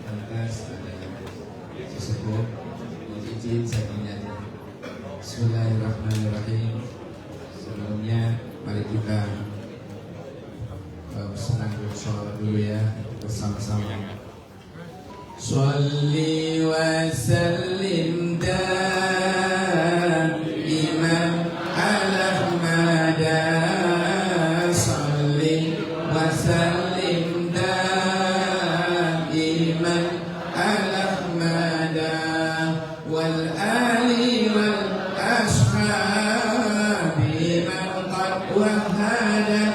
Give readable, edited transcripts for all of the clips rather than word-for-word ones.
Lantas ada sesepuh izin saya ingatkan. Bismillahirrahmanirrahim. Sebelumnya mari kita bersenang bersolat dulu ya bersama-sama. Sholli wa sallim daiman ala Ahmada. Sholli wa sallim daiman ala Ahmada wal ali wal ashabi man qad wahada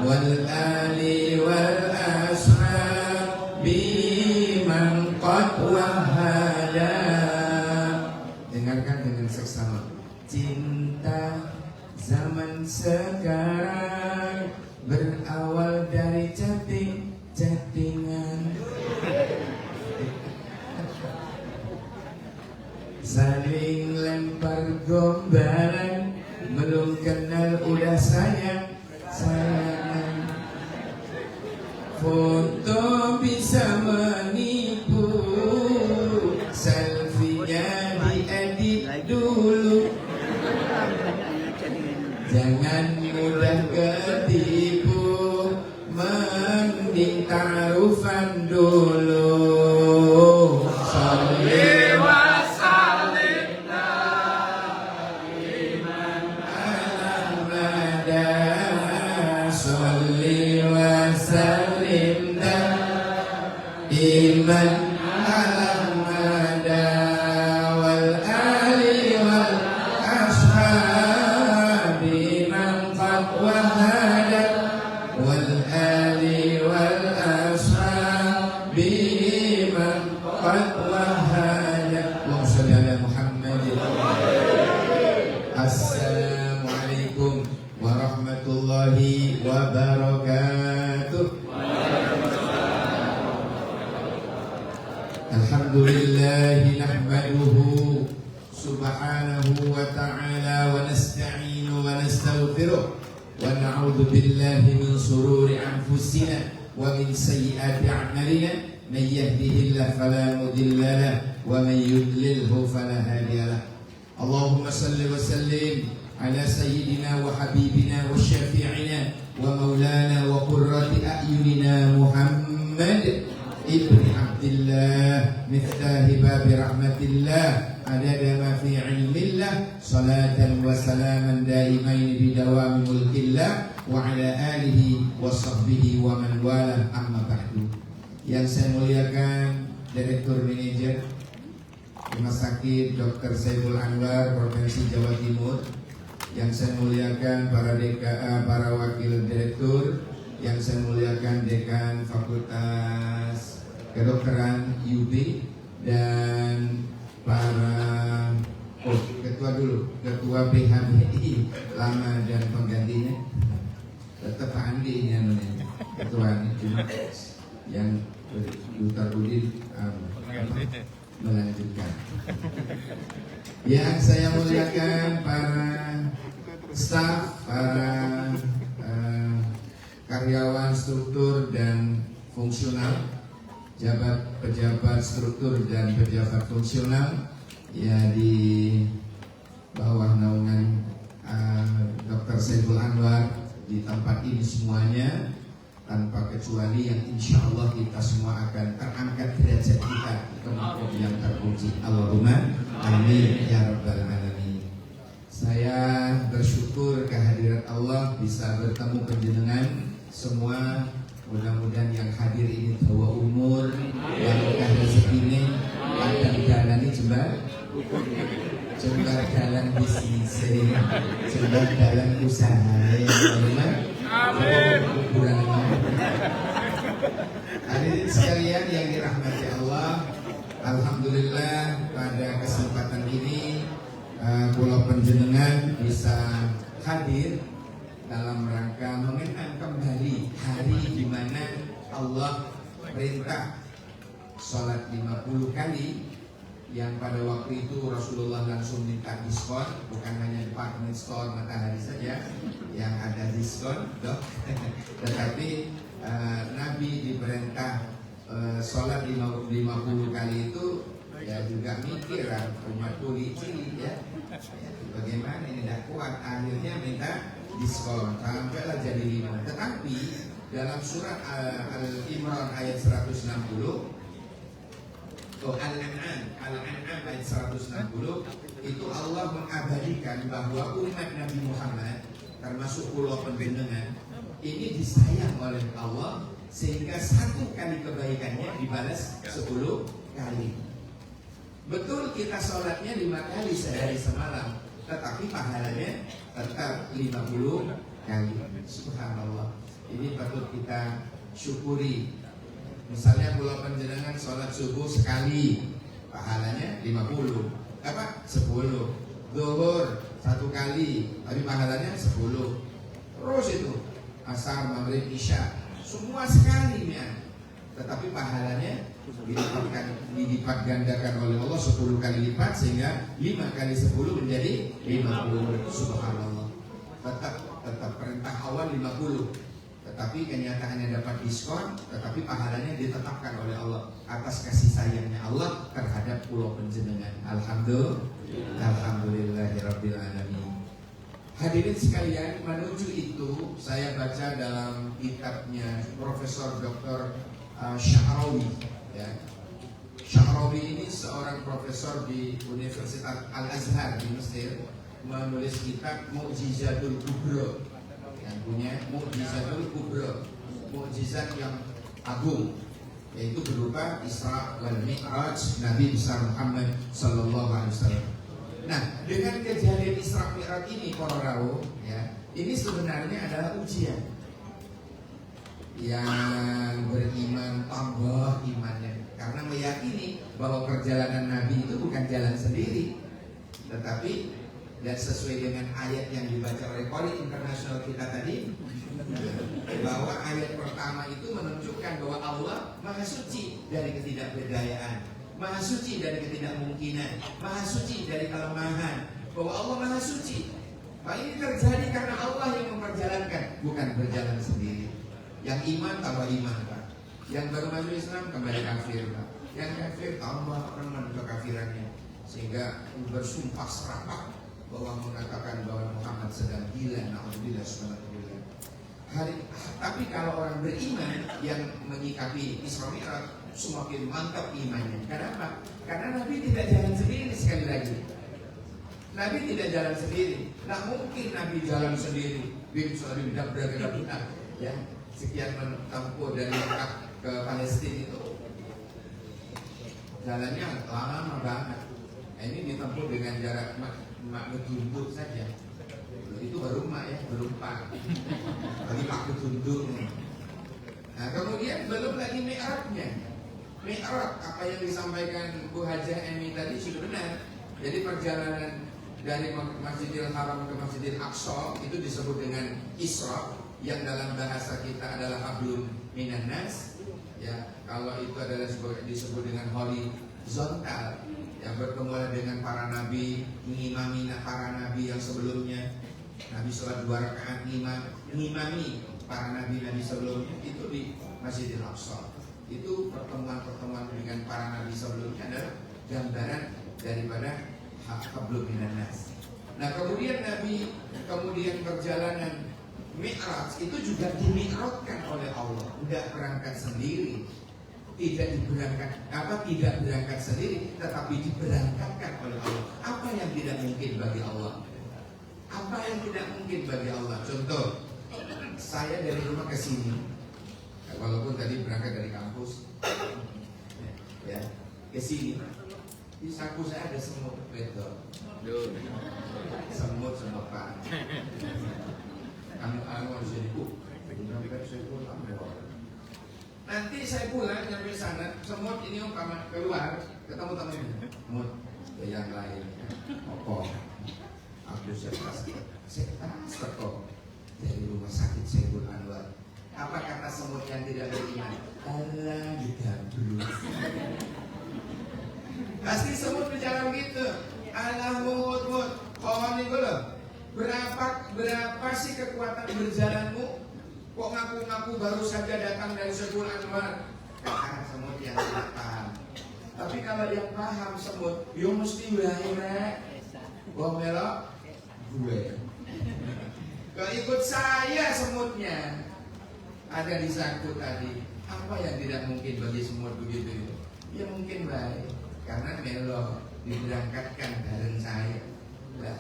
wal ali wal ashabi qad wahada. Dengarkan dengan seksama. Cinta zaman sekarang berawal dari chattingan. Saling lempar gombalan, belum kenal udah sayang. Foto bisa menipu, selfie-nya diedit dulu. Jangan mudah ketipu, mending ta'arufan dulu. Sholli wa sallim daiman ala Ahmada. Sholli wa sallim daiman ala Ahmada wal ali wal ashabi man qad wahada wal ali wal ashabi man qad wahada. Allahumma shalli ala Muhammad. Assalamualaikum warahmatullahi wabarakatuh. Alhamdulillahi nahmaduhu subhanahu wa ta'ala wa nasta'inu wa nastaghfiruh wa na'udhu billahi min sururi anfusina wa min sayyiati a'malina. Man yahdihillahu fala mudilla lahu wa man yudlilhu fala hadiya lahu. Allahumma salli wa sallim ala sayyidina wa habibina wa syafi'ina wa maulana wa qurrati a'yunina Muhammad ibni Abdillah miftahi babi rahmatillah adada ma fi ilmillah salatan wa salaman daimain bidawami mulkillah wa ala alihi wa sahbihi wa man wala amma ba'du. Yang saya muliakan Direktur Manajer Rumah Sakit Dr. Saiful Anwar Provinsi Jawa Timur, yang saya muliakan para para wakil direktur, yang saya muliakan Dekan Fakultas Kedokteran UB, dan para Ketua PHBI lama dan penggantinya, tetap Pak Andi ini Ketua cuma yang Duta Udin melanjutkan. Yang saya muliakan para staf, para karyawan struktur dan fungsional, pejabat struktur dan pejabat fungsional ya di bawah naungan Dr. Saiful Anwar di tempat ini semuanya, tanpa kecuali yang insya Allah kita semua akan terangkat derajat kita ke tempat yang terpuji. Allahumma amin ya rabbal alamin. Saya bersyukur kehadirat Allah bisa bertemu panjenengan semua. Mudah-mudahan yang hadir ini dawa umur, barokah rezekine, padang dalane jembar dalan bisnis, jembar dalan usaha. Amin. Hadirin sekalian yang dirahmati Allah, alhamdulillah pada kesempatan ini kula panjenengan bisa hadir dalam rangka mengenang kembali hari di mana Allah perintah sholat 50 kali yang pada waktu itu Rasulullah langsung minta diskon, bukan hanya department store Matahari saja yang ada diskon, dok. Tetapi Nabi diperintah sholat 50 kali itu ya juga mikir kan, umat cili ya. Bagaimana ini tidak kuat, akhirnya minta diskon sampailah jadi 5. Tetapi dalam surat Al-Imran ayat 160, Al-An'am ayat 160 itu Allah mengabadikan bahwa umat Nabi Muhammad termasuk pulau penjenengan ini disayang oleh Allah sehingga 1 kali kebaikannya dibalas 10 kali. Betul kita sholatnya 5 kali sehari semalam, tetapi pahalanya tetap 50 kali. Subhanallah. Ini patut kita syukuri. Misalnya pulau penjenengan sholat subuh sekali, pahalanya 50. 10. Zuhur 1 kali, tapi pahalanya 10. Terus itu asar, maghrib, isya, semua sekali ya. Tetapi pahalanya dilipat gandakan oleh Allah 10 kali lipat, sehingga 5 kali 10 menjadi 50. Subhanallah. Tetap perintah awal 50, tetapi kenyataannya dapat diskon, tetapi pahalanya ditetapkan oleh Allah atas kasih sayangnya Allah terhadap pulau penjenengan. Alhamdulillahirabbil alamin. Hadirin sekalian, menuju itu saya baca dalam kitabnya Profesor Dr. Sya'rawi ya. Sya'rawi ini seorang profesor di Universitas Al-Azhar di Mesir, menulis kitab Mu'jizatul Kubra, yang punya Mu'jizatul Kubra, mukjizat yang agung, yaitu berupa Isra wal Mi'raj Nabi besar Muhammad sallallahu alaihi wasallam. Nah, dengan kejadian Isra Mi'raj ini para rawuh ya, ini sebenarnya adalah ujian. Yang beriman tambah imannya karena meyakini bahwa perjalanan Nabi itu bukan jalan sendiri, tetapi dan sesuai dengan ayat yang dibaca oleh Kori Internasional kita tadi, bahwa ayat pertama itu menunjukkan bahwa Allah Maha Suci dari ketidakberdayaan, Maha Suci dari ketidakmungkinan, Maha Suci dari kelemahan, bahwa Allah Maha Suci. Bahwa ini terjadi karena Allah yang memperjalankan, bukan berjalan sendiri. Yang iman tambah iman, Pak. Yang baru masuk Islam kembali kafir, Pak. Yang kafir tambah remen kekafirannya, sehingga bersumpah serapah bahwa mengatakan bahwa Muhammad sedang gila. Na'udzubillah subhanallah. Tapi kalau orang beriman yang menyikapi Isra Mi'raj semakin mantap imannya. Kenapa? Karena Nabi tidak jalan sendiri. Sekali lagi, Nabi tidak jalan sendiri. Nah, mungkin Nabi jalan sendiri. Bisa beragam ya. Sekian menempuh dari Mekah ke Palestina itu jalannya lama banget. Ini ditempuh dengan jarak mak bertumbuk saja. Itu baru mak ya, belum pak. Lagi pak bertunduk. Nah, kemudian belum lagi mi'rajnya. Mi'raj apa yang disampaikan Bu Hajah Emi tadi sudah benar. Jadi perjalanan dari Masjidil Haram ke Masjidil Aqsa itu disebut dengan Isra, yang dalam bahasa kita adalah hablum minan nas ya. Kalau itu adalah disebut dengan horizontal, yang bertemu dengan para nabi, mengimami para nabi yang sebelumnya. Nabi sholat 2 rakaat mengimami para nabi-nabi sebelumnya, itu di Masjidil Aqsa. Itu pertemuan-pertemuan dengan para nabi sebelumnya adalah gambaran daripada hablum minan nas. Nah, kemudian Nabi perjalanan Mi'raj itu juga dimi'rajkan oleh Allah, tidak berangkat sendiri, tidak berangkat sendiri, tetapi diberangkatkan oleh Allah. Apa yang tidak mungkin bagi Allah? Apa yang tidak mungkin bagi Allah? Contoh, saya dari rumah ke sini, walaupun tadi berangkat dari kampus, ya ke sini, di saku saya ada semut betul, semut sama Pak. Anu di sini, nanti saya pulang sampai sana, semut ini umpama keluar, ketemu temannya, semut yang lain, opo, aku saya kok dari rumah sakit Saiful Anwar. Apa kata semut yang tidak beriman? Allah digabruk. Pasti semut berjalan gitu. Alah mut, kawan itu loh. Berapa sih kekuatan berjalanmu? Kok ngaku-ngaku baru saja datang dari Syekh Anwar? Kata semut yang tidak paham. Tapi kalau yang paham semut, yo mesti wae wong melok gue. Kalau ikut saya semutnya ada disangkut tadi. Apa yang tidak mungkin bagi semut begitu? Ya mungkin baik karena melok diberangkatkan bareng saya. Nah,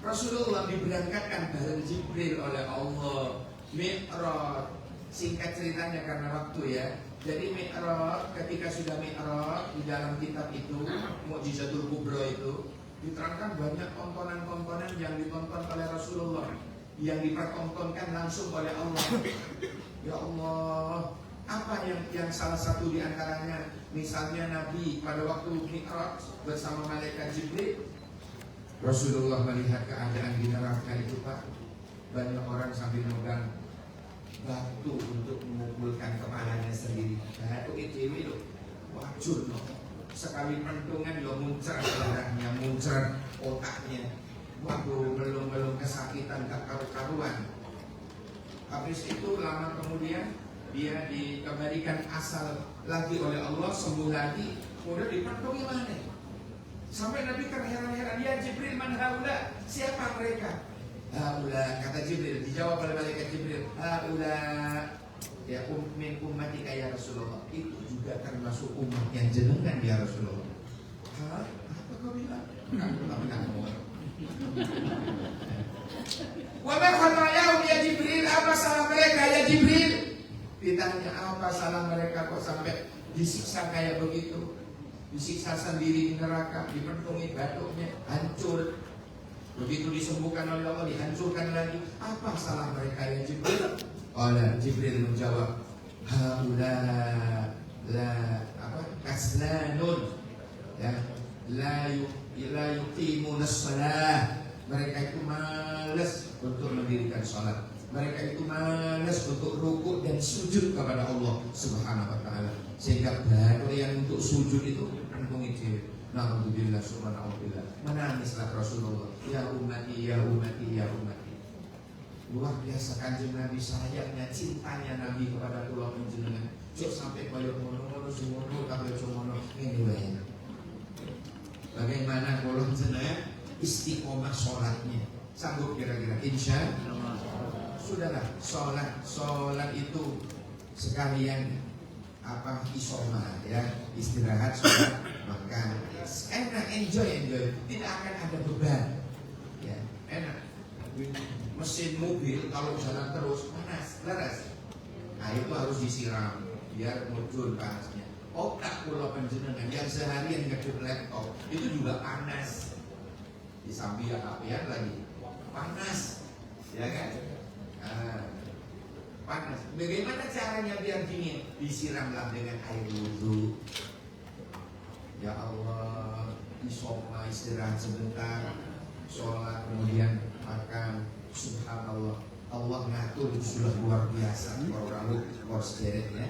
Rasulullah diberangkatkan bareng Jibril oleh Allah. Mi'raj, singkat ceritanya karena waktu ya. Jadi Mi'raj, ketika sudah Mi'raj di dalam kitab itu, Mukjizatul Kubra itu diterangkan banyak tontonan-tontonan yang ditonton oleh Rasulullah, yang dipertontonkan langsung oleh Allah. Ya Allah, apa yang salah satu di antaranya, misalnya Nabi pada waktu Mi'raj bersama malaikat Jibril, Rasulullah melihat keadaan di neraka itu, Pak. Banyak orang sambil megang batu untuk memukulkan kepalanya sendiri. Batu itu loh, wajur loh. Sekali pentungan lo muncrat darahnya, muncrat otaknya. Waduh, belum kesakitan tak karu-karuan. Habis itu lama kemudian dia dikembalikan asal lagi oleh Allah, sembuh lagi, kemudian dipentungi mana? Sampai Nabi terheran-heran, ya Jibril, man haula, siapa mereka? Haula, kata Jibril, dijawab oleh malaikat Jibril, haula ya min ummatika ya Rasulullah. Itu juga termasuk umat yang jenengan ya Rasulullah. Hah? Apa kau bilang? Kamu wa ma khatayahum ya Jibril, apa salah mereka ya Jibril? Ditanya apa salah mereka kok sampai disiksa kayak begitu? Disiksa sendiri di neraka, dipentungi batuknya, hancur. Begitu disembuhkan oleh Allah, dihancurkan lagi. Apa salah mereka ya Jibril? Oleh Jibril menjawab, haula la kaslanun ya la yuqimunas shalah. Mereka itu malas untuk mendirikan salat. Mereka itu malas untuk rukuk dan sujud kepada Allah Subhanahu wa taala. Sehingga baru yang untuk sujud itu pentungi diri. Alhamdulillah, subhanallah. Menangislah Rasulullah. Ya ummati, ya ummati, ya ummati. Luar biasa Kanjeng Nabi, sayangnya, cintanya Nabi kepada kula panjenengan. Cuk sampai koyo ngono-ngono semono kabeh ngono ngene wae. Bagaimana kula jenengan istiqomah sholatnya? Sanggup kira-kira? Insya Allah. Sudahlah, sholat itu sekalian apa isoma ya, istirahat, sholat, makan, enak, enjoy, tidak akan ada beban, ya enak. Mesin mobil kalau jalan terus panas, leres, nah itu harus disiram biar muncul panasnya. Otak pulau panjenengan yang seharian ngedep laptop itu juga panas, di samping apian lagi panas, ya kan? Panas. Bagaimana caranya biar dingin? Disiramlah dengan air wudhu. Ya Allah, isoma istirahat sebentar, sholat kemudian makan. Subhanallah, Allah ngatur sudah luar biasa. Orang ya.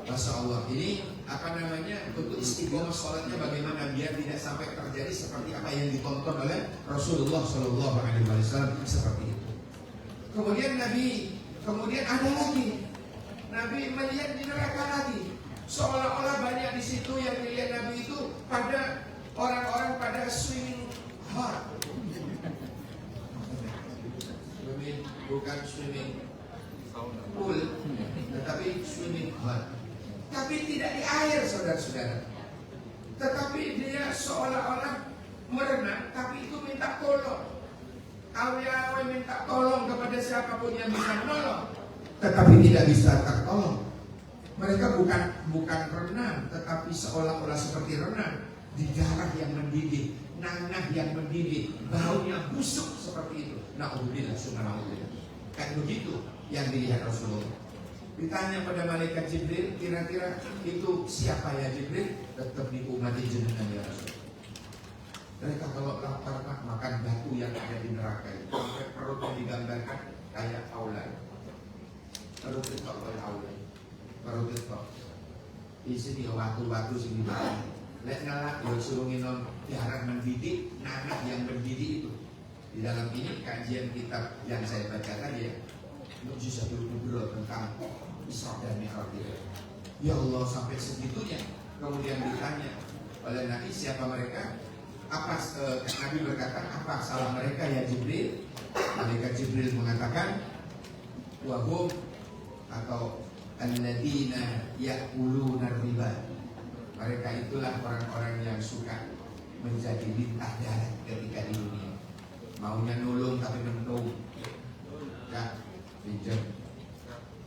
Masya Allah. Ini apa namanya? Untuk istiqomah sholatnya bagaimana biar tidak sampai terjadi seperti apa yang ditonton oleh Rasulullah Shallallahu Alaihi Wasallam seperti itu. Kemudian ada lagi, Nabi melihat di neraka lagi, seolah-olah banyak di situ yang melihat Nabi itu pada orang-orang pada swimming hot, bukan swimming pool, tetapi swimming hot. Tapi tidak di air, saudara-saudara. Tetapi dia seolah-olah merenang, tapi itu minta tolong. Awe-awe minta tolong kepada siapapun yang bisa menolong, tetapi tidak bisa tertolong. Mereka bukan renang, tetapi seolah-olah seperti renang di darah yang mendidih, nanah yang mendidih, baunya busuk seperti itu. Na'udzubillah, subhanallah. Kayak begitu yang dilihat Rasulullah. Ditanya pada malaikat Jibril, kira-kira itu siapa ya Jibril? Tetap diumati jenengan ya Rasul. Mereka kalau lapar makan batu yang ada di neraka itu, sampai perutnya digambarkan kayak aulad. Perut itu kayak aulad. Perut itu di sini batu-batu sini batu. Lek ngelak, yo suruh minum darah mendidik, anak yang mendidik itu. Di dalam ini kajian kitab yang saya baca tadi ya, Mu'jizatul Kubra tentang Isra dan Mi'raj itu. Ya Allah, sampai segitunya. Kemudian ditanya oleh Nabi siapa mereka? Nabi berkata, apa salah mereka ya Jibril? Malaikat Jibril mengatakan, wahum atau alladzina ya'kuluna riba. Mereka itulah orang-orang yang suka menjadi lintah darat ketika di dunia. Maunya nolong tapi mentung. Ya, pinjam,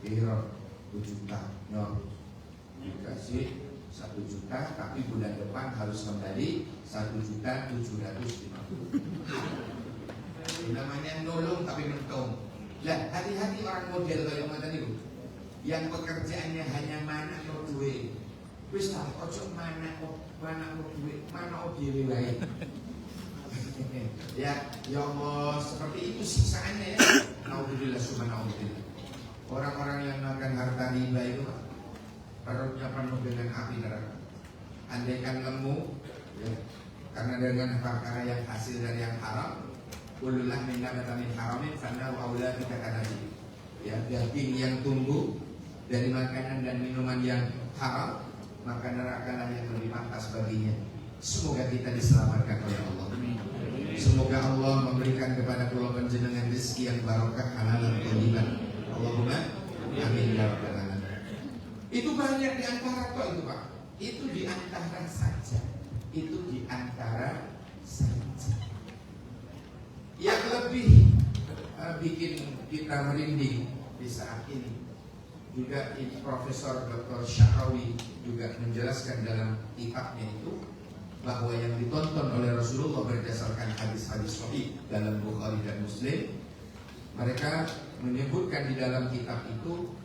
ihram 2 juta, no, dikasih 1 juta, tapi bulan depan harus kembali 1.750.000. Namanya nolong tapi mentung. Lah, hati-hati orang model kayak macam itu, yang pekerjaannya hanya mana no duit. Wis tak ojo mana duit, mana dhewe wae. Ya Allah, seperti itu siksaannya ya. Naudzubillah subhanallah. Orang-orang yang makan harta riba itu perutnya penuh dengan api neraka. Andaikan lemu ya, karena dengan perkara yang hasil dari yang haram, kulullah min nabatamin haramin fannaru aula kita kanaji. Ya, daging yang tumbuh dari makanan dan minuman yang haram, maka neraka lah yang lebih pantas baginya. Semoga kita diselamatkan oleh Allah. Semoga Allah memberikan kepada pulau panjenengan rezeki yang barokah, halal dan thayyiban. Allahumma amin ya rabbal alamin. Itu banyak di antara kok itu Pak. Itu di antara saja. Itu di antara saja. Yang lebih bikin kita merinding di saat ini juga ini Profesor Dr. Syahrawi juga menjelaskan dalam kitabnya itu bahwa yang ditonton oleh Rasulullah berdasarkan hadis-hadis sahih dalam Bukhari dan Muslim, mereka menyebutkan di dalam kitab itu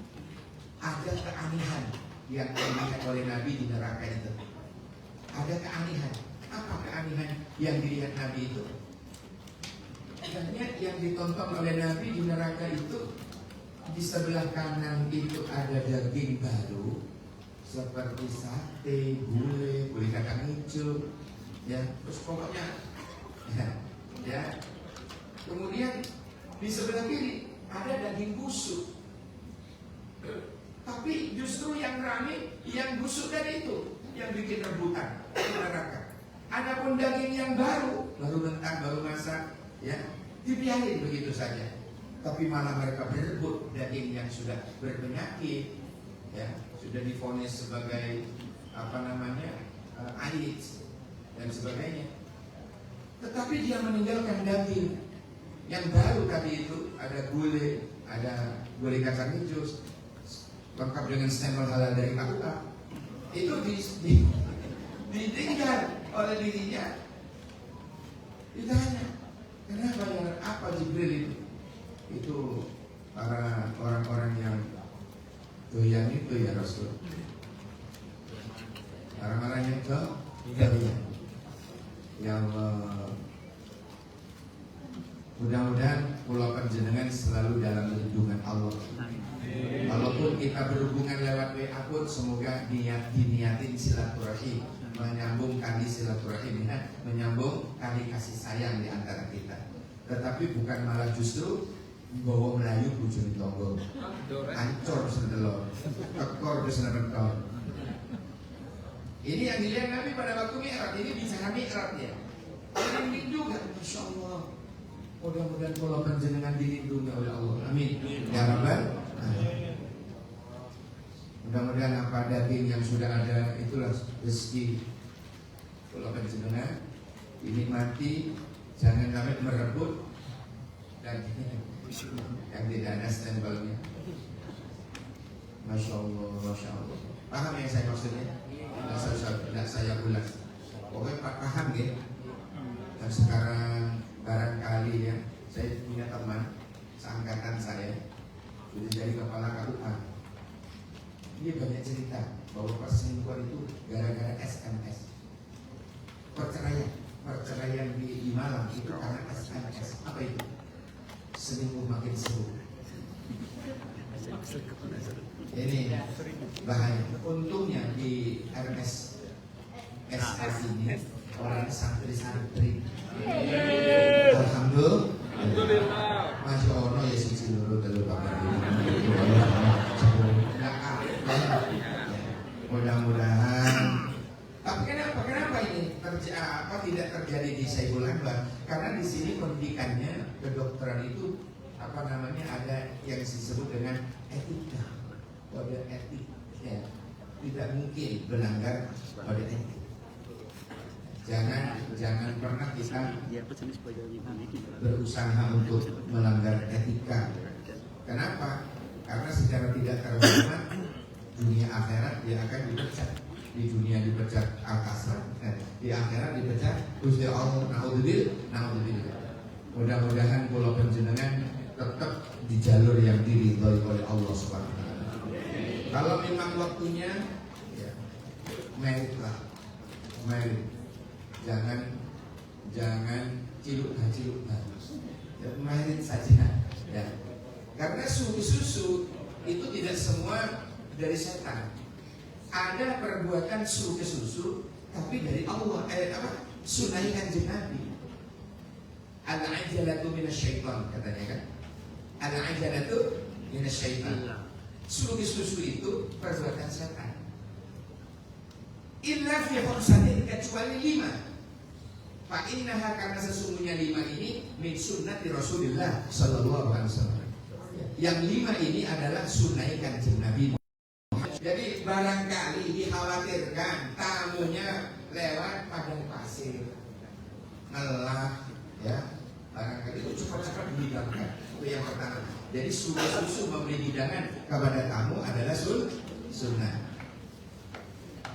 ada keanehan yang dilihat oleh Nabi di neraka itu. Ada keanehan. Apa keanehan yang dilihat Nabi itu? Banyak yang ditonton oleh Nabi di neraka itu. Di sebelah kanan itu ada daging baru seperti sate, gulai kacang hijau, ya, terus pokoknya, ya. Kemudian di sebelah kiri ada daging busuk, tapi justru yang ramai yang busuk tadi itu yang bikin rebutan di neraka. Adapun daging yang baru mentah, baru masak, ya, dibiarin begitu saja. Tapi malah mereka berebut daging yang sudah berpenyakit, ya, sudah divonis sebagai AIDS dan sebagainya. Tetapi dia meninggalkan daging yang baru tadi itu, ada gulai kacang hijau lengkap dengan stempel halal dari KUA. Itu ditinggal oleh dirinya. Ditanya, kenapa ya? Apa Jibril itu? Itu para orang-orang yang doyan itu ya Rasul. Orang-orang yang doyan. Ya Allah, mudah-mudahan pulau panjenengan selalu dalam lindungan Allah. Walaupun kita berhubungan lewat WA pun, semoga diniatin silaturahim, menyambung tali silaturahim, menyambung tali kasih sayang di antara kita. Tetapi bukan malah justru bawa Melayu bujuni tonggo, ancor sedelok, tekor kesenangan. Ini yang dilihat Nabi pada waktu Mi'raj. Ini bicara Mi'raj ya. Ini juga, Masya Allah. Mudah-mudahan pulau panjenengan dilindungi oleh Allah. Amin. Ya Rabbal. Mudah-mudahan apa daging yang sudah ada itulah rezeki pulau panjenengan dinikmati, jangan sampai merebut dan yang tidak ada stempelnya. Masya Allah, Masya Allah. Paham yang saya maksudnya? Tidak saya ulas. Pokoknya Pak paham ya. Dan sekarang barangkali ya, saya punya teman seangkatan saya sudah jadi kepala KUA. Dia banyak cerita bahwa perselingkuhan itu gara-gara SMS. Perceraian di Malang itu karena SMS. Apa itu? Selingkuh makin seru. Ini bahaya. Untungnya di RS SA ini orangnya santri-santri. Alhamdulillah. Masya Allah ya sisi loro telu Bapak Ibu. Mudah-mudahan. Tapi kenapa ini tidak terjadi di Saiful Anwar? Karena di sini pendidikannya kedokteran itu ada yang disebut dengan etika, kode etik. Ya, tidak mungkin melanggar kode etik. Jangan pernah kita berusaha untuk melanggar etika. Kenapa? Karena secara tidak terhormat dunia akhirat dia akan dipecat. Di dunia dipecat al-kasar, di akhirat dipecat Gusti Allah. Naudzubillah. Mudah-mudahan kula panjenengan tetap di jalur yang diridhoi oleh Allah Subhanahu wa taala. Kalau memang waktunya ya merit. Jangan ciluk ya, merit saja ya. Karena susu itu tidak semua dari setan. Ada perbuatan susu tapi dari Allah. Sunnah Kanjeng Nabi. Al-ajalatu minasyaitan katanya kan. Al-ajalatu minasyaitan. Susu itu perbuatan setan. Illa fi khamsatin, kecuali 5. Fa innaha, karena sesungguhnya 5 ini min sunnati Rasulillah sallallahu alaihi wasallam. Yang 5 ini adalah sunnah Kanjeng Nabi. Jadi barangkali dikhawatirkan tamunya lewat padang pasir, ngelak, ya, barangkali itu cepat-cepat dihidangkan. Itu yang pertama. Jadi susu memberi hidangan kepada tamu adalah sunnah.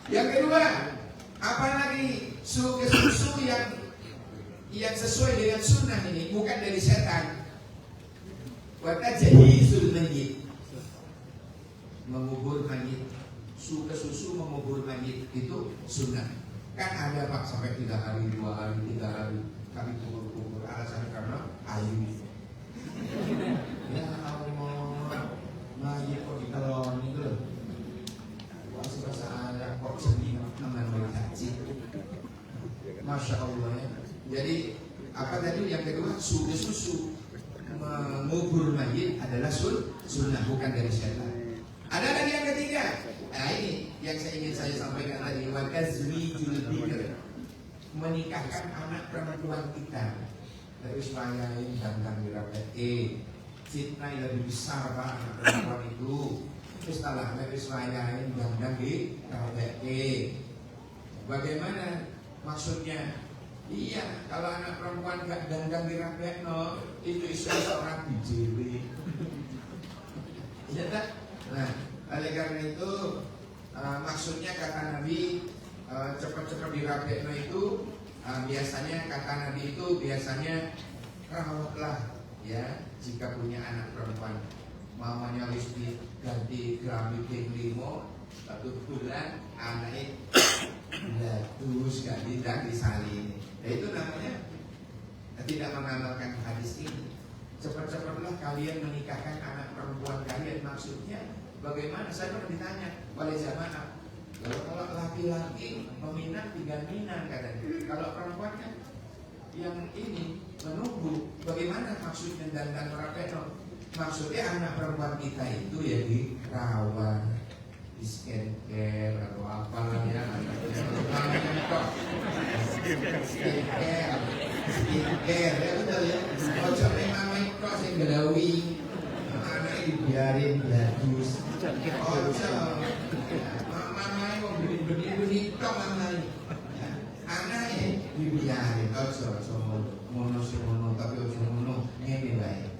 Yang kedua, apalagi susu yang sesuai dengan sunnah ini bukan dari setan. Wata jahizul mayyit, mengubur mayit. Susu mengubur mayit itu sunnah. Kan ada Pak sampai 3 hari, 2 hari, 3 hari kami kubur. Alasannya karena ayu. Ya Allah, mayit kok ditelon itu loh. Wah, ada kok sedih teman haji. Masya Allah ya. Jadi apa tadi yang kedua, susu mengubur mayit adalah sunnah, bukan dari setan. Ada lagi yang ketiga. Nah ini yang ingin saya sampaikan tadi. Wa tazwijul bikr, menikahkan anak perempuan kita. Terus layain dandang dirapet. Fitnah yang lebih besar Pak, anak perempuan itu. Terus setelah terus layain dandang dirapet. Bagaimana maksudnya? Iya, kalau anak perempuan gak dandang dirapet itu isu orang bijiri. Iya tak? Nah, oleh karena itu maksudnya kata Nabi cepat-cepat dirapekno itu biasanya kata Nabi itu biasanya rawatlah ya jika punya anak perempuan mamanya wis diganti keramik ping 5 satu bulan anaknya terus ganti dan disalin. Nah, itu namanya tidak mengamalkan hadis ini. Cepat-cepatlah kalian menikahkan anak perempuan kalian. Maksudnya bagaimana? Saya pernah ditanya oleh jamaah, kalau laki-laki meminang 3 minang katanya, kalau perempuan kan yang ini menunggu. Bagaimana maksudnya dandan merapeno? Maksudnya anak perempuan kita itu ya dirawat, di skincare atau apalah ya, skincare ya betul ya. Ojo memang itu sing glowing, anaknya dibiarin bagus. Ojo, mamanya mau beli tok mamanya, anaknya dibiarin. Ojo mono tapi ojo mono ngene bae.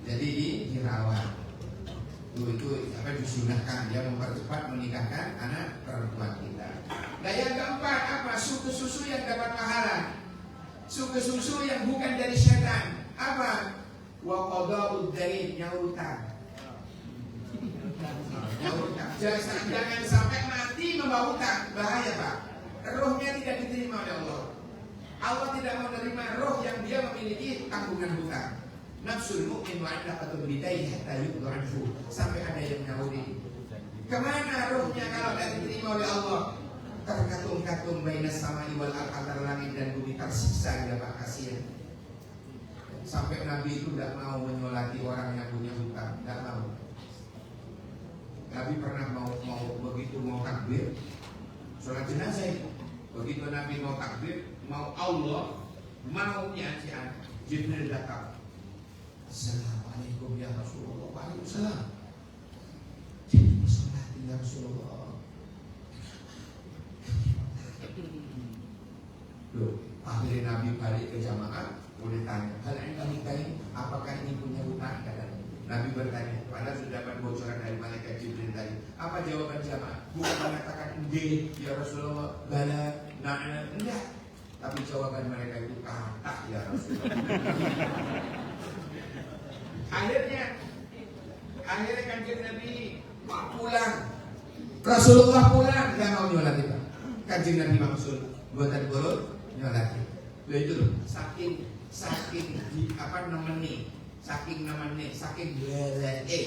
Jadi dirawat. Itu apa disunahkan, dia mempercepat menikahkan anak perempuan kita. Nah yang keempat apa? Susu yang dapat pahala. Susu yang bukan dari setan. Apa? Wa qada'ud dain, nyautang. Jangan sampai mati membawa utang, bahaya Pak. Rohnya tidak diterima oleh Allah. Allah tidak menerima roh yang dia memiliki tanggungan hutang. Nafsul mu'min wa'adaqatu bidayhi hatta yuqdu anhu. Sampai ada yang nyauri, kemana rohnya kalau tidak diterima oleh Allah? terkatung-katung bainas samai wal ardh, antara langit dan bumi tersiksa ya Pak, kasihan. Sampai Nabi itu tidak mau menyolati orang yang punya hutang, tidak mau. Nabi pernah mau begitu mau takbir sholat jenazah itu, begitu Nabi mau takbir, mau Allah, maunya si Jibril datang. Assalamualaikum ya Rasulullah. Waalaikumsalam. Jadi sholat ya Rasulullah. Loh, akhirnya Nabi balik ke jamaah, boleh tanya, hal yang kami tanya, apakah ini punya hutang? Nabi bertanya, padahal sudah dapat bocoran dari malaikat Jibril tadi. Apa jawaban jamaah? Bukan mengatakan enggak ya Rasulullah, bala, na'na, enggak. Tapi jawaban mereka itu kata ya Rasulullah. Akhirnya kanjeng Nabi pulang. Rasulullah pulang, enggak mau nyolati Pak. Kanjeng Nabi maksud buatan bolot nyolati. Itu loh, saking saking beleke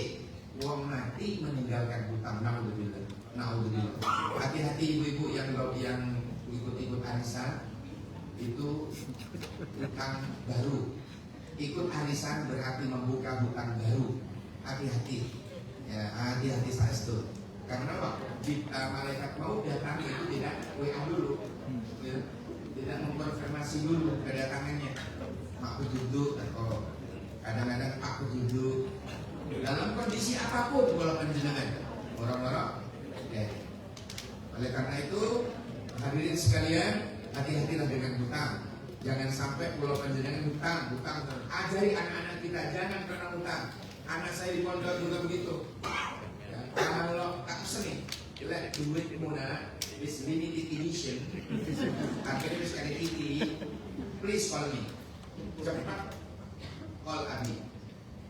wong mati meninggalkan hutang. Naudzubillah. Hati-hati ibu-ibu yang ikut arisan itu hutang baru. Ikut arisan berarti membuka hutang baru. Hati-hati. Ya, hati-hati saestu. Karena waktu malaikat mau datang itu tidak WA dulu. Ya, tidak mengkonfirmasi dulu kedatangannya. Aku duduk atau kadang-kadang aku duduk dalam kondisi apapun kalau panjenengan orang-orang. Okay. Oleh karena itu hadirin sekalian, hati-hatilah dengan hutang. Jangan sampai kalau panjenengan hutang. Ajari anak-anak kita jangan pernah hutang. Anak saya di pondok juga begitu. Ya, kalau tak seni, kita duit muna, this limited edition. Akhirnya sekali ini, please call me. Cepat call Abi.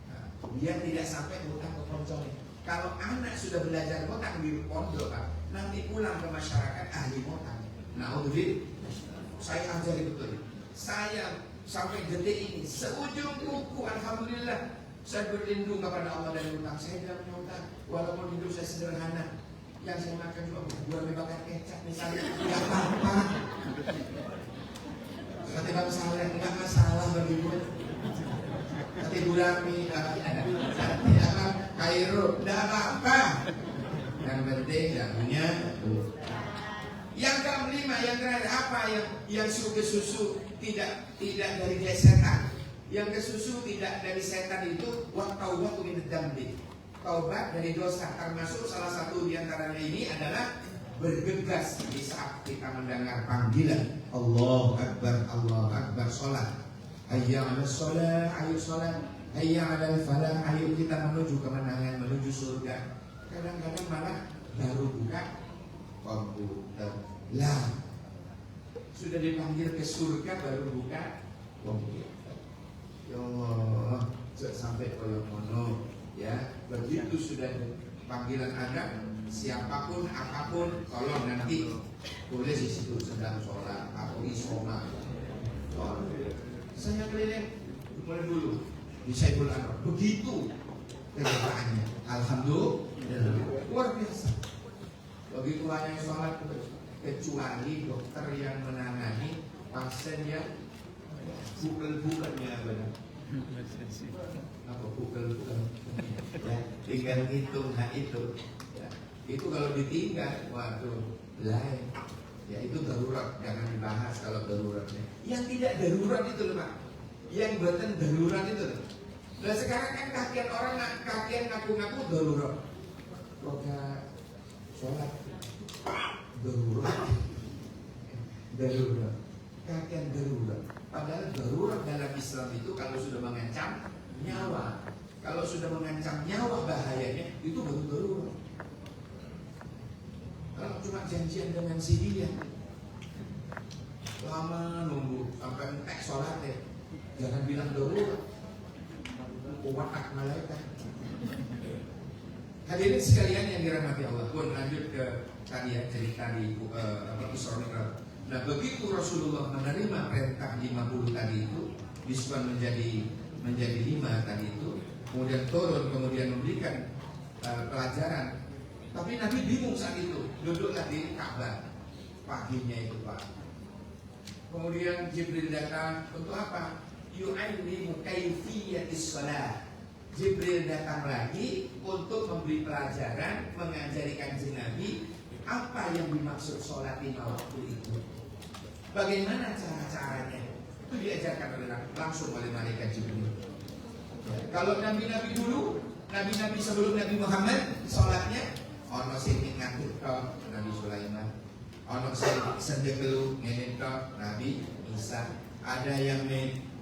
Nah, biar tidak sampai hutang ke konconya. Kalau anak sudah belajar hutang di pondok, nanti pulang ke masyarakat ahli hutang. Nah, saya ajari betul. Saya sampai detik ini seujung kuku, alhamdulillah, saya berlindung kepada Allah dari hutang. Saya tidak punya hutang, walaupun hidup saya sederhana. Yang saya makan cuma buah bakar kecap misalnya, tidak apa-apa. Kata Bang Saleh, enggak masalah bagi gue. Kata Gulami, Kairo, enggak apa-apa. Yang penting yang punya. Yang kelima, yang terakhir apa yang susu tidak dari setan. Yang kesusu tidak dari setan itu wattaubatu minad dzambi. Taubat dari dosa, termasuk salah satu di antaranya ini adalah bergegas di saat kita mendengar panggilan Allahu Akbar sholat. Hayya 'alas sholat, ayo sholat. Hayya 'alal falah, ayo kita menuju kemenangan, menuju surga. Kadang-kadang malah baru buka komputer. Lah, sudah dipanggil ke surga baru buka komputer. Ya Allah, sampai koyo mono ya. Begitu sudah panggilan ada, siapapun apapun tolong nanti tulis di situ sedang sholat atau isoma. Saya keliling mulai dulu di Saiful Anwar. Begitu kenyataannya, alhamdulillah luar biasa. Begitu hanya sholat, kecuali dokter yang menangani pasien yang bukan-bukannya benar. Apa bukan ya, tinggal hitung itu ya. Itu kalau ditinggal waduh lain ya, itu darurat, jangan dibahas kalau daruratnya. Yang tidak darurat itu loh Pak, yang buatan darurat itu loh. Nah sekarang kan kakian orang ngaku-ngaku darurat, roda sholat darurat kakian darurat. Padahal darurat dalam Islam itu kalau sudah mengancam nyawa. Kalau sudah mengancam nyawa bahayanya itu baru darurat. Kalau cuma janjian dengan si dia lama nunggu sampai entek sholat ya, jangan bilang darurat. Watak malaikat. Hadirin sekalian yang dirahmati Allah, pun lanjut ke tadi ya, cerita di Isra Mi'raj. Nah begitu Rasulullah menerima perintah 50 tadi itu diskon menjadi 5 tadi itu, kemudian turun, kemudian memberikan pelajaran. Tapi Nabi bingung saat itu, duduklah di Ka'bah. paginya itu Pak. Kemudian Jibril datang untuk apa? Yu'allimu kaifiyatis shalah. Jibril datang lagi untuk memberi pelajaran, mengajari Kanjeng Nabi apa yang dimaksud sholat 5 waktu itu. Bagaimana cara-caranya? Itu diajarkan oleh langsung oleh malaikat Jibril. Kalau nabi-nabi dulu, nabi-nabi sebelum Nabi Muhammad, sholatnya ono sing ngatur tok Nabi Sulaiman, ono sing sendekelu ngene tok Nabi Isa, ada yang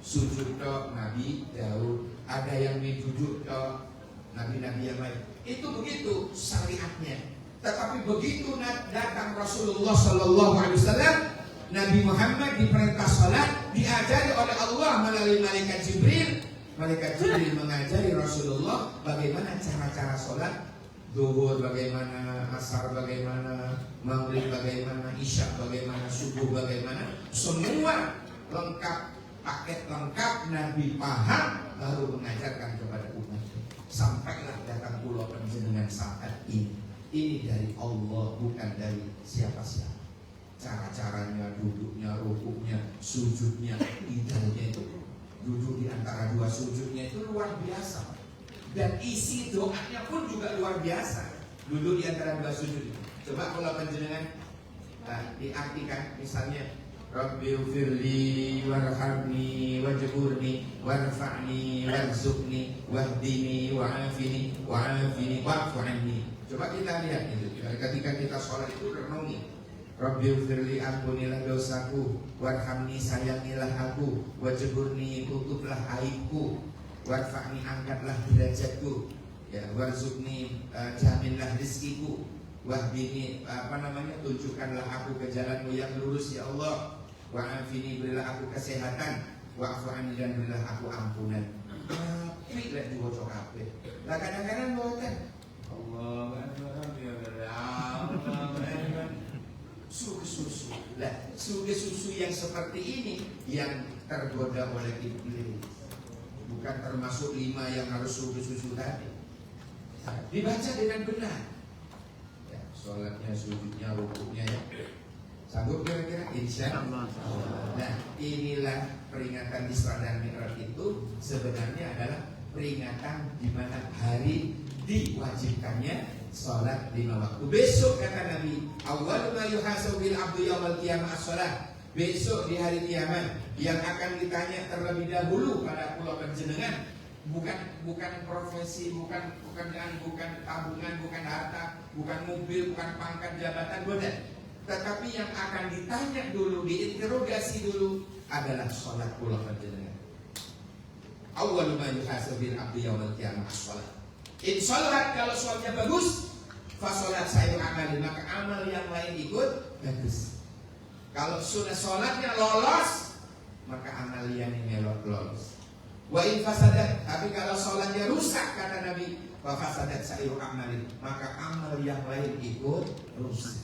sujud tok Nabi Daud, ada yang duduk tok nabi-nabi yang lain. Itu begitu syariatnya. Tetapi begitu datang Rasulullah Sallallahu Alaihi Wasallam, Nabi Muhammad diperintah salat, diajari oleh Allah melalui malaikat Jibril. Malaikat Jibril mengajari Rasulullah bagaimana cara-cara salat. Zuhur bagaimana, asar bagaimana, maghrib bagaimana, isya bagaimana, subuh bagaimana. Semua lengkap, paket lengkap. Nabi paham baru mengajarkan kepada umat. Sampailah datang pulau panjenengan saat ini. Ini dari Allah, bukan dari siapa-siapa. Cara-caranya, duduknya, rukuknya, sujudnya, idalnya itu. Duduk di antara dua sujudnya itu luar biasa. Dan isi doanya pun juga luar biasa. Duduk di antara dua sujud. Coba kalau panjenengan diartikan, misalnya Rabbi ufirli warhamni wajburni warfa'ni warzuqni wahdini wa'afini wa'afini wa'fu'anni. Coba kita lihat itu. Ketika kita sholat itu renungi. Rabbi ufirli, ampunilah dosaku, warhamni, sayangilah aku, wajburni, tutuplah aibku, warfa'ni, angkatlah derajatku, ya, warzuqni, jaminlah rizkiku, wahdini, tunjukkanlah aku ke jalanmu yang lurus ya Allah, wa'afini, berilah aku kesehatan, wa'fu'ani, dan berilah aku ampunan. Tapi lihat diwaca kabeh. Lah kadang-kadang boten. Allah susu. Lah susu yang seperti ini yang tergoda oleh iblis. Bukan termasuk 5 yang harus susu tadi. Dibaca dengan benar. Ya, sholatnya, sujudnya, rukuknya ya. Sanggup kira-kira? Insya Allah. Nah, inilah peringatan Isra dan Mi'raj itu sebenarnya adalah peringatan di mana hari diwajibkannya sholat 5 waktu. Besok kata Nabi, awwalu ma yuhasabu bil abdu yaumil qiyamah as-shalah. Besok di hari kiamat yang akan ditanya terlebih dahulu pada pulau panjenengan bukan profesi, bukan tabungan, bukan harta, bukan mobil, bukan pangkat jabatan, bukan. Tetapi yang akan ditanya dulu, diinterogasi dulu adalah sholat pulau panjenengan. Awwalu ma yuhasabu bil abdu yaumil qiyamah as-shalah. Insyaallah kalau sholatnya bagus, fasolat sayur amalin, maka amal yang lain ikut bagus. Kalau sudah sholatnya lolos, maka amal yang ini lolos. Wa in fasadat, tapi kalau sholatnya rusak kata Nabi, wa fasadat sayur amalin, maka amal yang lain ikut rusak.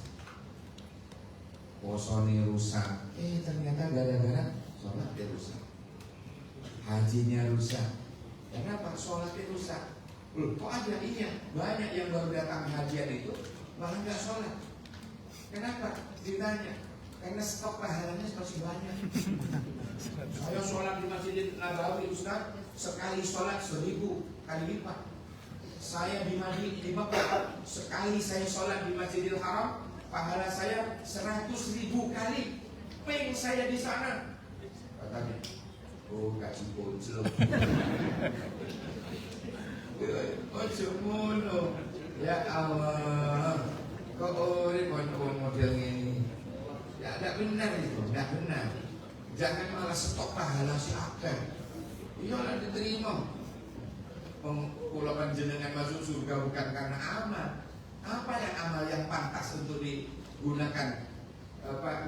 Posone rusak, ternyata gara-gara sholatnya rusak. Hajinya rusak. Kenapa sholatnya rusak? Kok ada iya? Banyak yang baru datang hajian itu malah nggak sholat. Kenapa? Ditanya. Karena stok pahalanya masih banyak. Saya sholat di Masjid Nabawi Ustaz, sekali sholat 1000 kali lipat. Saya di Mekah, sekali saya sholat di Masjidil Haram, pahala saya 100.000 kali. Peng saya di sana. Katanya, oh gaji bocil. Ojo ngono. Ya Allah. Kok urip model ini? Ya tidak benar itu, tidak benar. Jangan malah stok pahala si akeh. Iya lah diterima. Kula panjenengan masuk surga bukan karena amal. Apa yang amal yang pantas untuk digunakan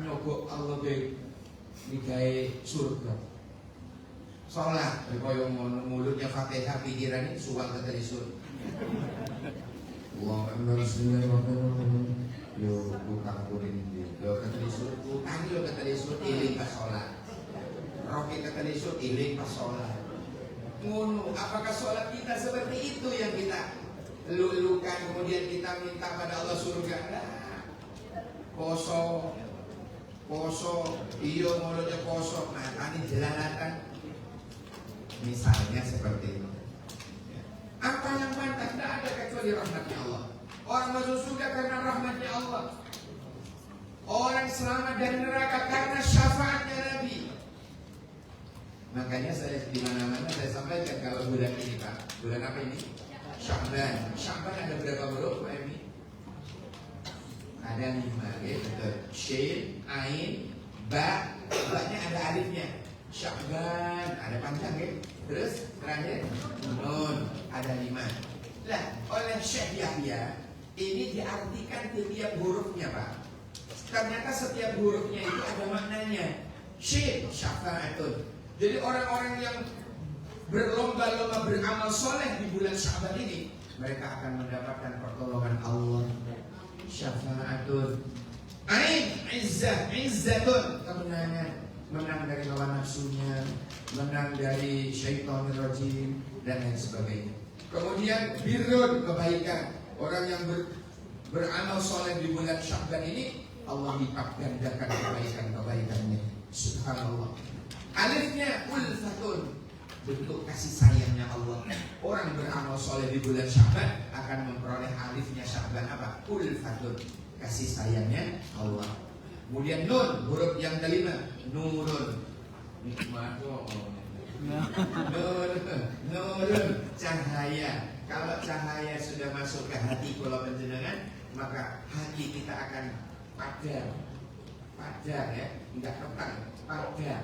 nyogok Allah be digawe surga? Sholat, kaya mulutnya Fatihah, pikiran ini suwal ketelisur. Wah, bismillahirrahmanirrahim. Yo utang kuring iki. Yo ketelisur, utang yo ketelisur iling pas sholat. Roki ketelisur iling pas sholat. Ngono, apakah sholat kita seperti itu yang kita lulukan kemudian kita minta pada Allah surga? Nah, poso poso, iyo mulutnya poso, matanya jelalatan. Misalnya seperti itu. Apa yang mantap? Tidak ada kecuali rahmatnya Allah. Orang masuk surga karena rahmatnya Allah. Orang selamat dari neraka karena syafaatnya Nabi. Makanya saya di mana-mana saya sampaikan kalau bulan ini Pak, bulan apa ini? Sya'ban. Sya'ban ada berapa huruf Pak Emi? Ada 5, ya betul. Shin, Ain, Ba, Ba-nya ada alifnya. Sya'ban ada panjang ya. Terus terakhir Nun ada 5. Lah oleh Syekh Yahya ini diartikan setiap hurufnya Pak. Ternyata setiap hurufnya itu ada maknanya. Shin syafa'atun. Jadi orang-orang yang berlomba-lomba beramal soleh di bulan Sya'ban ini, mereka akan mendapatkan pertolongan Allah. Syafa'atun. Ain izzah, izzatun, kemenangan. Menang dari lawan nafsunya, menang dari syaitanir rajim dan lain sebagainya. Kemudian birrun, kebaikan. Orang yang beramal soleh di bulan Sya'ban ini, Allah lipat gandakan kebaikan-kebaikannya. Subhanallah. Alifnya ulfatun, bentuk kasih sayangnya Allah. Orang beramal soleh di bulan Sya'ban akan memperoleh alifnya Sya'ban apa? Ulfatun, kasih sayangnya Allah. Kemudian nun, huruf yang kelima, nurun. Nurun, cahaya. Kalau cahaya sudah masuk ke hati kula panjenengan, maka hati kita akan padam ya, enggak petang, padam.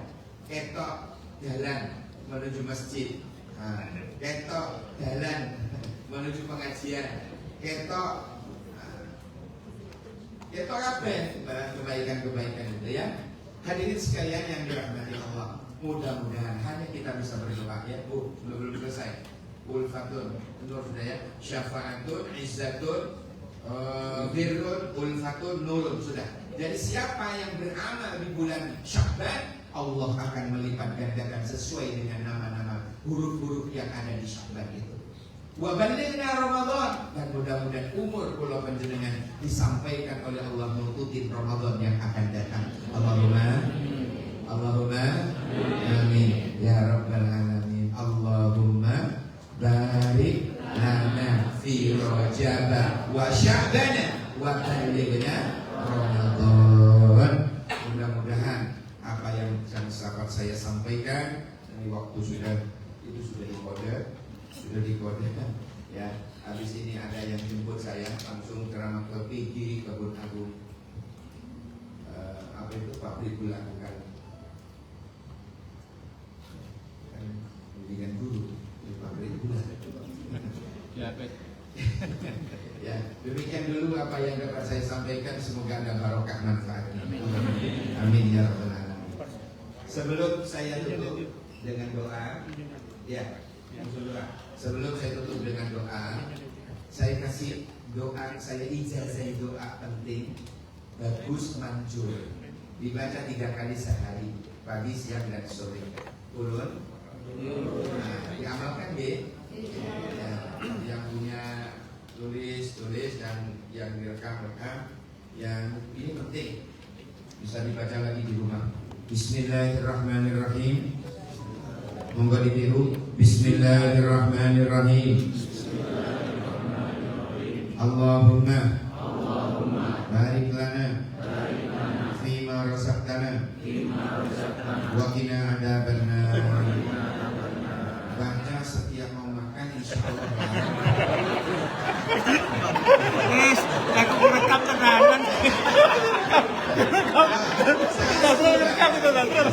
Ketok jalan menuju masjid, ketok jalan menuju pengajian, ketok kabeh kebaikan-kebaikan itu ya. Hadirin sekalian yang dirahmati Allah, mudah-mudahan hanya kita bisa berdoa ya. Bu, belum selesai. Ulfatun, nur sudah ya. Syafa'atun, izzatun, birrun, ulfatun, nurun sudah. Jadi siapa yang beramal di bulan Sya'ban, Allah akan melipat gandakan sesuai dengan nama-nama huruf-huruf yang ada di Sya'ban itu. Wa balighna Ramadan, dan mudah-mudahan umur kula panjenengan disampaikan oleh Allah mengikuti Ramadan yang akan datang. Allahumma amin ya rabbal alamin. Allahumma barik lana fi Rajab wa Sya'ban wa balighna Ramadan. Mudah-mudahan apa yang sahabat saya sampaikan, ini waktu sudah dikode ya. Habis ini ada yang jemput saya langsung ceramah ke PG Kebun Agung. Apa itu pabrik gula bukan? Bimbingan guru di pabrik gula. Ya, ya, demikian dulu apa yang dapat saya sampaikan. Semoga ada barokah manfaatnya. Amin ya rabbal alamin. Sebelum saya tutup dengan doa, ya. Sebelum saya tutup dengan doa, saya kasih doa, saya ijazah doa penting, bagus, manjur, dibaca 3 kali sehari, pagi, siang, dan sore. Ulun, diamalkan ya. Yang punya tulis dan yang direkam, yang ini penting, bisa dibaca lagi di rumah. Bismillahirrahmanirrahim. Monggo ditiru. Bismillahirrahmanirrahim. Allahumma barik lana fima razaqtana wa qina adzabannar. Baca setiap mau makan insyaallah. Yes, aku merekam tenanan. Aku merekam tenanan.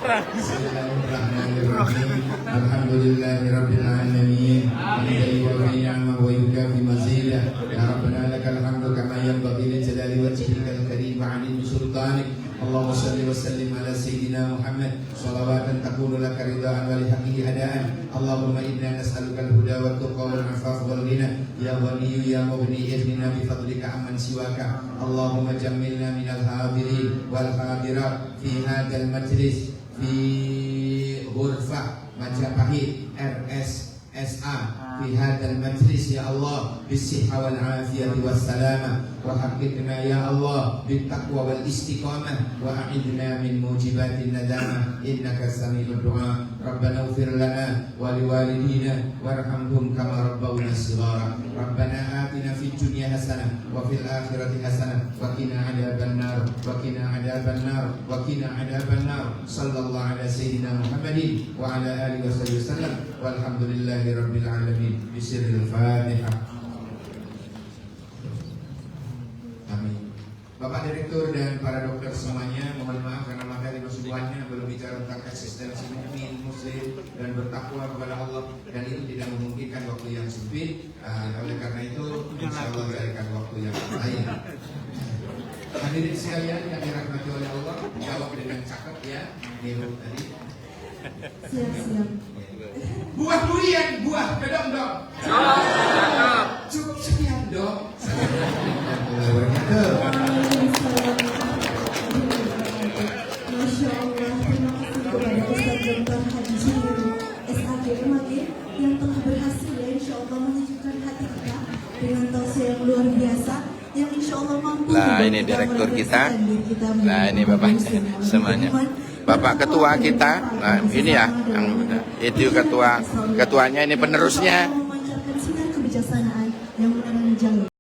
Bismillahirrahmanirrahim. Alhamdulillahirabbil alamin. Hamdan wa ni'ma wa yukafi mazidah. Ya Rabbana lakal hamdu kama yanbaghi li jalali wajhikal karim wa 'azimi sultanik. Allahumma shalli wa sallim ala sayyidina Muhammad salawatan takunu laka ridhaan wa li haqqihi adaan. Allahumma inna nas'aluka al-huda wa tuqa wal 'afaf wal ghina. Ya Ghaniyyu ya Mughni ihdina bi fadlika amman siwaka. Allahumma jammilna minal hadirin wal hadirat fi hadzal majlis fi ghurfah Majapahit RSSA نسعى في هذا المجلس يا الله بالصحة والعافية والسلامة وحققنا يا الله بالتقوى والاستقامة وأعذنا من موجبات الندامة إنك سميع الدعاء ربنا اغفر لنا ولوالدينا وارحمهم كما ربونا صغارا ربنا آتنا في الدنيا حسنة وفي الآخرة حسنة وقنا عذاب النار وقنا عذاب النار وقنا عذاب النار صلى الله على سيدنا محمد وعلى آله وصحبه وسلم والحمد لله رب العالمين بسر الفاتحة. Amin. Bapak Direktur dan para dokter semuanya, mohon maaf karena materi kesubuhannya belum bicara tentang eksistensi mukmin, muslim dan bertakwa kepada Allah, dan itu tidak memungkinkan waktu yang sempit. Oleh karena itu, insya Allah berikan waktu yang lain. Hadirin sekalian yang dirahmati oleh Allah, jawab dengan cakep ya. Nero tadi. Siap. Buah durian, buah kedong dong. Cukup sekian dong. Masya Allah, terima kasih kepada Ustaz Dr. Haji Syirul SAG MAG yang telah berhasil ya insya Allah menyejukkan hati kita dengan tausiah yang luar biasa yang insya Allah mampu. Nah ini direktur kita, nah ini bapak semuanya, bapak ketua kita, nah ini ya, yang itu ketuanya ini penerusnya.